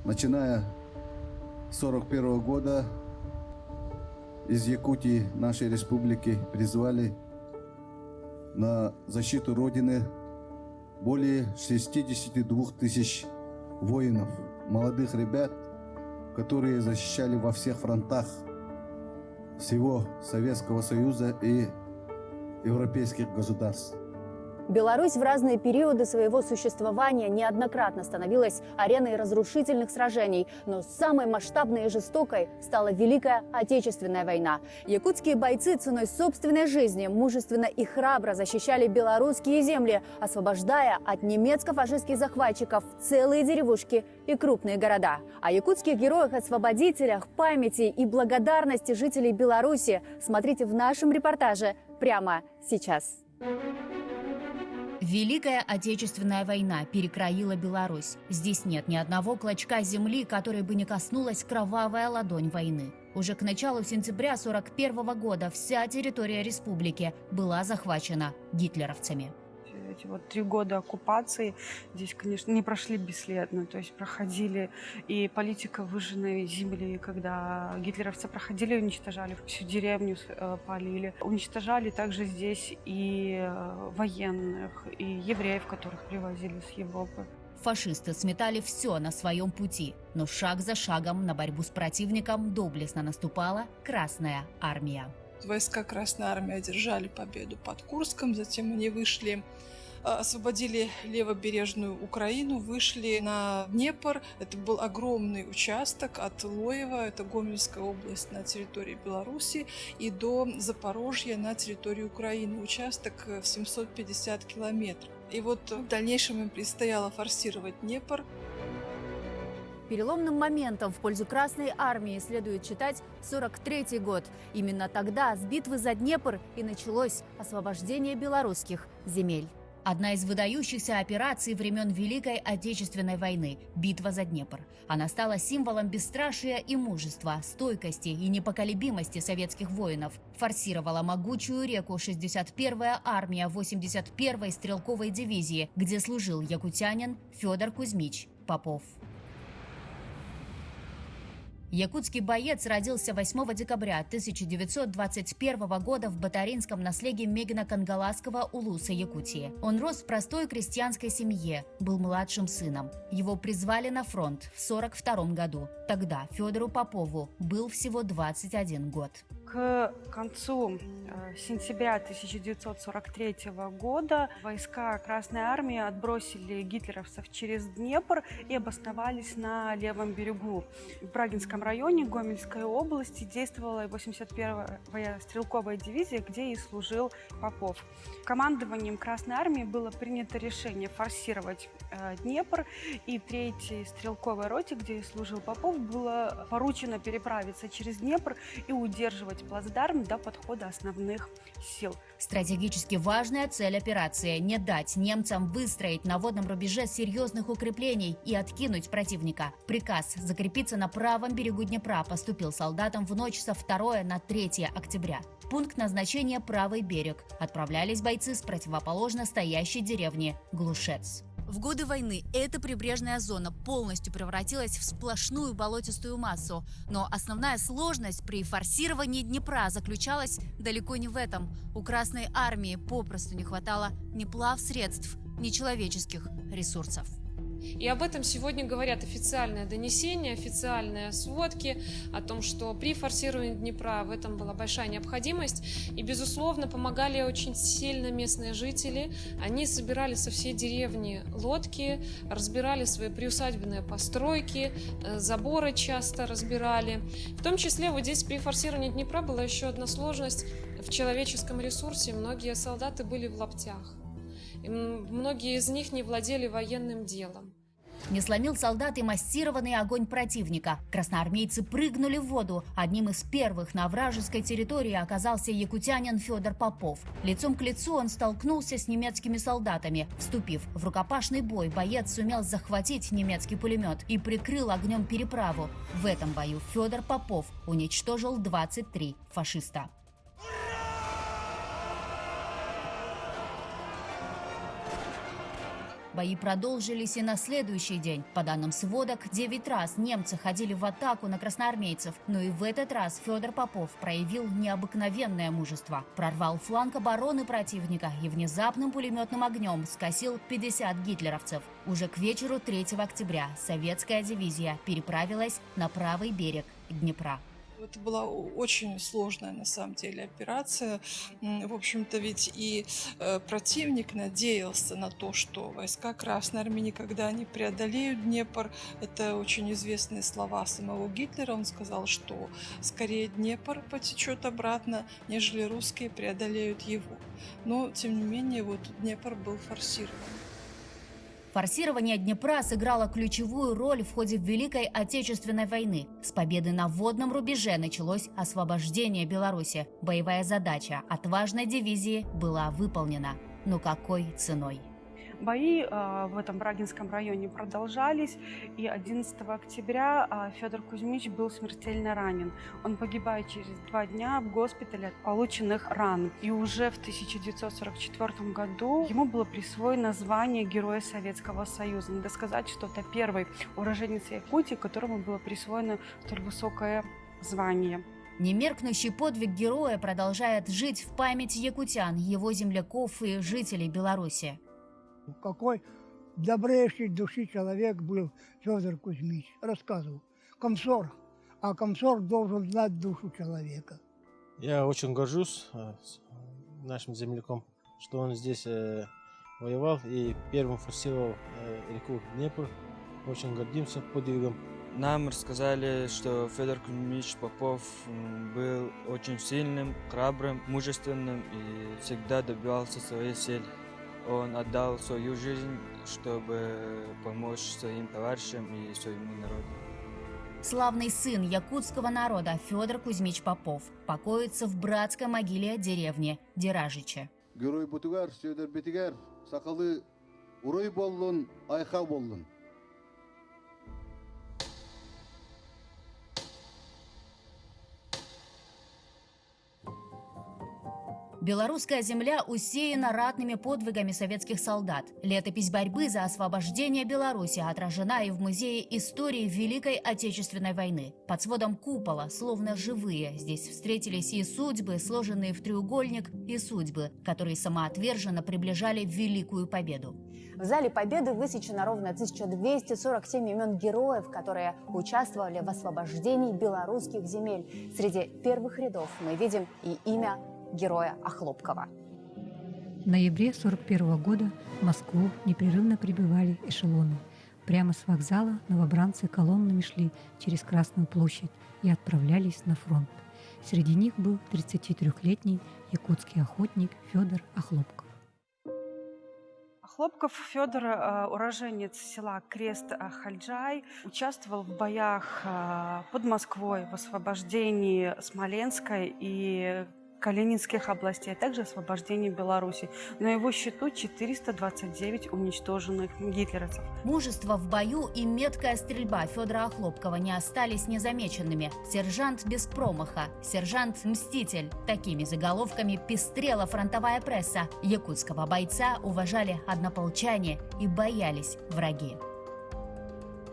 начиная с 1941 года из Якутии, нашей республики, призвали на защиту Родины более 62 тысяч воинов, молодых ребят, которые защищали во всех фронтах всего Советского Союза и европейских государств. Беларусь в разные периоды своего существования неоднократно становилась ареной разрушительных сражений, но самой масштабной и жестокой стала Великая Отечественная война. Якутские бойцы ценой собственной жизни мужественно и храбро защищали белорусские земли, освобождая от немецко-фашистских захватчиков целые деревушки и крупные города. О якутских героях-освободителях, памяти и благодарности жителей Беларуси смотрите в нашем репортаже прямо сейчас. Великая Отечественная война перекроила Беларусь. Здесь нет ни одного клочка земли, которой бы не коснулась кровавая ладонь войны. Уже к началу сентября 1941 года вся территория республики была захвачена гитлеровцами. Эти 3 года оккупации здесь, конечно, не прошли бесследно. То есть проходили и политика выжженной земли, когда гитлеровцы проходили, уничтожали всю деревню, полили. Уничтожали также здесь и военных, и евреев, которых привозили с Европы. Фашисты сметали все на своем пути, но шаг за шагом на борьбу с противником доблестно наступала Красная армия. Войска Красной армии одержали победу под Курском, затем они вышли, освободили левобережную Украину, вышли на Днепр. Это был огромный участок от Лоева, это Гомельская область на территории Беларуси, и до Запорожья на территории Украины. Участок в 750 километров. И в дальнейшем им предстояло форсировать Днепр. Переломным моментом в пользу Красной армии следует считать 1943 год. Именно тогда с битвы за Днепр и началось освобождение белорусских земель. Одна из выдающихся операций времен Великой Отечественной войны – битва за Днепр. Она стала символом бесстрашия и мужества, стойкости и непоколебимости советских воинов. Форсировала могучую реку 61-я армия 81-й стрелковой дивизии, где служил якутянин Федор Кузьмич Попов. Якутский боец родился 8 декабря 1921 года в Батаринском наследии Мегино-Кангаласского улуса Якутии. Он рос в простой крестьянской семье, был младшим сыном. Его призвали на фронт в 1942 году. Тогда Федору Попову был всего 21 год. К концу сентября 1943 года войска Красной армии отбросили гитлеровцев через Днепр и обосновались на левом берегу. В Брагинском районе Гомельской области действовала 81-я стрелковая дивизия, где и служил Попов. Командованием Красной армии было принято решение форсировать Днепр, и 3-й стрелковой роте, где и служил Попов, было поручено переправиться через Днепр и удерживать плацдарм до подхода основных сил. Стратегически важная цель операции – не дать немцам выстроить на водном рубеже серьезных укреплений и откинуть противника. Приказ закрепиться на правом берегу Днепра поступил солдатам в ночь со 2 на 3 октября. Пункт назначения – правый берег. Отправлялись бойцы с противоположно стоящей деревни Глушец. В годы войны эта прибрежная зона полностью превратилась в сплошную болотистую массу. Но основная сложность при форсировании Днепра заключалась далеко не в этом. У Красной армии попросту не хватало ни плавсредств, ни человеческих ресурсов. И об этом сегодня говорят официальные донесения, официальные сводки о том, что при форсировании Днепра в этом была большая необходимость. И, безусловно, помогали очень сильно местные жители. Они собирали со всей деревни лодки, разбирали свои приусадебные постройки, заборы часто разбирали. В том числе вот здесь при форсировании Днепра была еще одна сложность в человеческом ресурсе. Многие солдаты были в лаптях. И многие из них не владели военным делом. Не сломил солдат и массированный огонь противника. Красноармейцы прыгнули в воду. Одним из первых на вражеской территории оказался якутянин Федор Попов. Лицом к лицу он столкнулся с немецкими солдатами. Вступив в рукопашный бой, боец сумел захватить немецкий пулемет и прикрыл огнем переправу. В этом бою Федор Попов уничтожил 23 фашиста. Бои продолжились и на следующий день. По данным сводок, 9 раз немцы ходили в атаку на красноармейцев, но и в этот раз Федор Попов проявил необыкновенное мужество. Прорвал фланг обороны противника и внезапным пулеметным огнем скосил 50 гитлеровцев. Уже к вечеру 3 октября советская дивизия переправилась на правый берег Днепра. Это была очень сложная, на самом деле, операция. В общем-то, ведь и противник надеялся на то, что войска Красной Армии никогда не преодолеют Днепр. Это очень известные слова самого Гитлера. Он сказал, что скорее Днепр потечет обратно, нежели русские преодолеют его. Но, тем не менее, вот Днепр был форсирован. Форсирование Днепра сыграло ключевую роль в ходе Великой Отечественной войны. С победы на водном рубеже началось освобождение Беларуси. Боевая задача отважной дивизии была выполнена. Но какой ценой? Бои в этом Брагинском районе продолжались, и 11 октября Федор Кузьмич был смертельно ранен. Он погибает через 2 дня в госпитале от полученных ран. И уже в 1944 году ему было присвоено звание Героя Советского Союза. Надо сказать, что это первый уроженец Якутии, которому было присвоено столь высокое звание. Немеркнущий подвиг героя продолжает жить в памяти якутян, его земляков и жителей Беларуси. Какой добрейший души человек был Федор Кузьмич, рассказывал. Комсорг, а комсорг должен знать душу человека. Я очень горжусь нашим земляком, что он здесь воевал и первым форсировал реку Днепр. Очень гордимся подвигом. Нам рассказали, что Федор Кузьмич Попов был очень сильным, храбрым, мужественным и всегда добивался своей цели. Он отдал свою жизнь, чтобы помочь своим товарищам и своему народу. Славный сын якутского народа Федор Кузьмич Попов покоится в братской могиле деревни Деражичи. Герой Бутугар, Федор Бетигар, сакалы урой боллун, айха боллун. Белорусская земля усеяна ратными подвигами советских солдат. Летопись борьбы за освобождение Беларуси отражена и в Музее истории Великой Отечественной войны. Под сводом купола, словно живые, здесь встретились и судьбы, сложенные в треугольник, и судьбы, которые самоотверженно приближали великую победу. В зале Победы высечено ровно 1247 имен героев, которые участвовали в освобождении белорусских земель. Среди первых рядов мы видим и имя героя Охлопкова. В ноябре 1941 года в Москву непрерывно прибывали эшелоны. Прямо с вокзала новобранцы колоннами шли через Красную площадь и отправлялись на фронт. Среди них был 33-летний якутский охотник Федор Охлопков. Охлопков Федор, уроженец села Крест-Хальджай, участвовал в боях под Москвой в освобождении Смоленской и Калининских областей, а также освобождении Беларуси. На его счету 429 уничтоженных гитлеровцев. Мужество в бою и меткая стрельба Федора Охлопкова не остались незамеченными. Сержант без промаха, сержант-мститель. Такими заголовками пестрела фронтовая пресса. Якутского бойца уважали однополчане и боялись враги.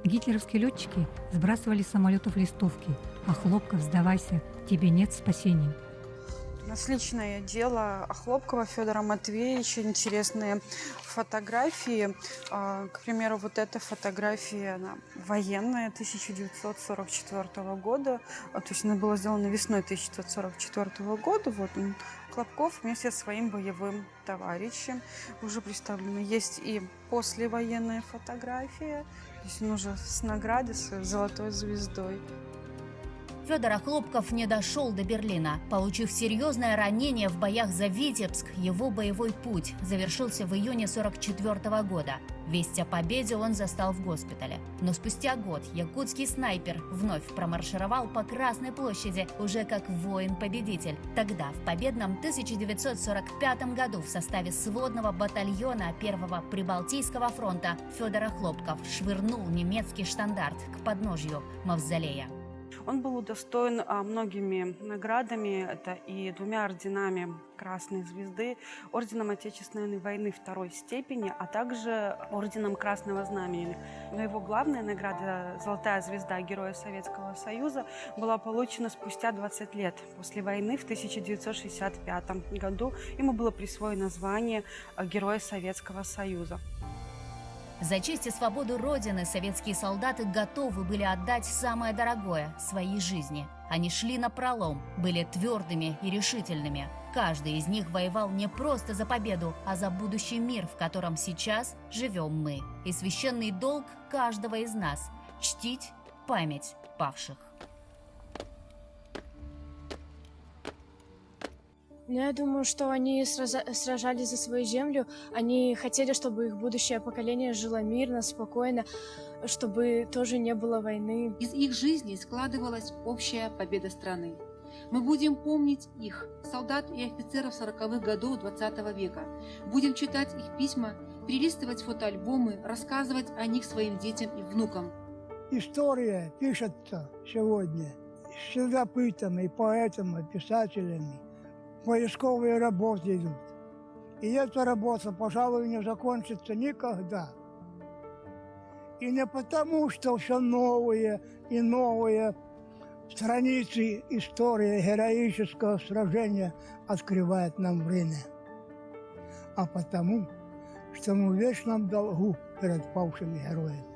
Гитлеровские летчики сбрасывали с самолетов листовки: «Охлопков, сдавайся, тебе нет спасения». У нас личное дело Охлопкова Федора Матвеевича, интересные фотографии. К примеру, вот эта фотография, она военная, 1944 года. То есть она была сделана весной 1944 года. Вот он, Охлопков, вместе со своим боевым товарищем уже представлена. Есть и послевоенная фотография. То есть он уже с наградой, с золотой звездой. Федор Охлопков не дошел до Берлина. Получив серьезное ранение в боях за Витебск, его боевой путь завершился в июне 1944 года. Весть о победе он застал в госпитале. Но спустя год якутский снайпер вновь промаршировал по Красной площади уже как воин-победитель. Тогда, в победном 1945 году, в составе сводного батальона 1-го Прибалтийского фронта Федор Охлопков швырнул немецкий штандарт к подножью мавзолея. Он был удостоен многими наградами, это и 2 орденами Красной Звезды, орденом Отечественной войны 2 степени, а также орденом Красного Знамени. Но его главная награда «Золотая звезда Героя Советского Союза» была получена спустя 20 лет. После войны в 1965 году ему было присвоено звание Героя Советского Союза. За честь и свободу Родины советские солдаты готовы были отдать самое дорогое – свои жизни. Они шли напролом, были твердыми и решительными. Каждый из них воевал не просто за победу, а за будущий мир, в котором сейчас живем мы. И священный долг каждого из нас – чтить память павших. Я думаю, что они сражались за свою землю. Они хотели, чтобы их будущее поколение жило мирно, спокойно, чтобы тоже не было войны. Из их жизни складывалась общая победа страны. Мы будем помнить их, солдат и офицеров 40-х годов 20 века. Будем читать их письма, перелистывать фотоальбомы, рассказывать о них своим детям и внукам. История пишется сегодня следопытами, поэтами, писателями. Поисковые работы идут. И эта работа, пожалуй, не закончится никогда. И не потому, что все новые и новые страницы истории героического сражения открывает нам время, а потому, что мы в вечном долгу перед павшими героями.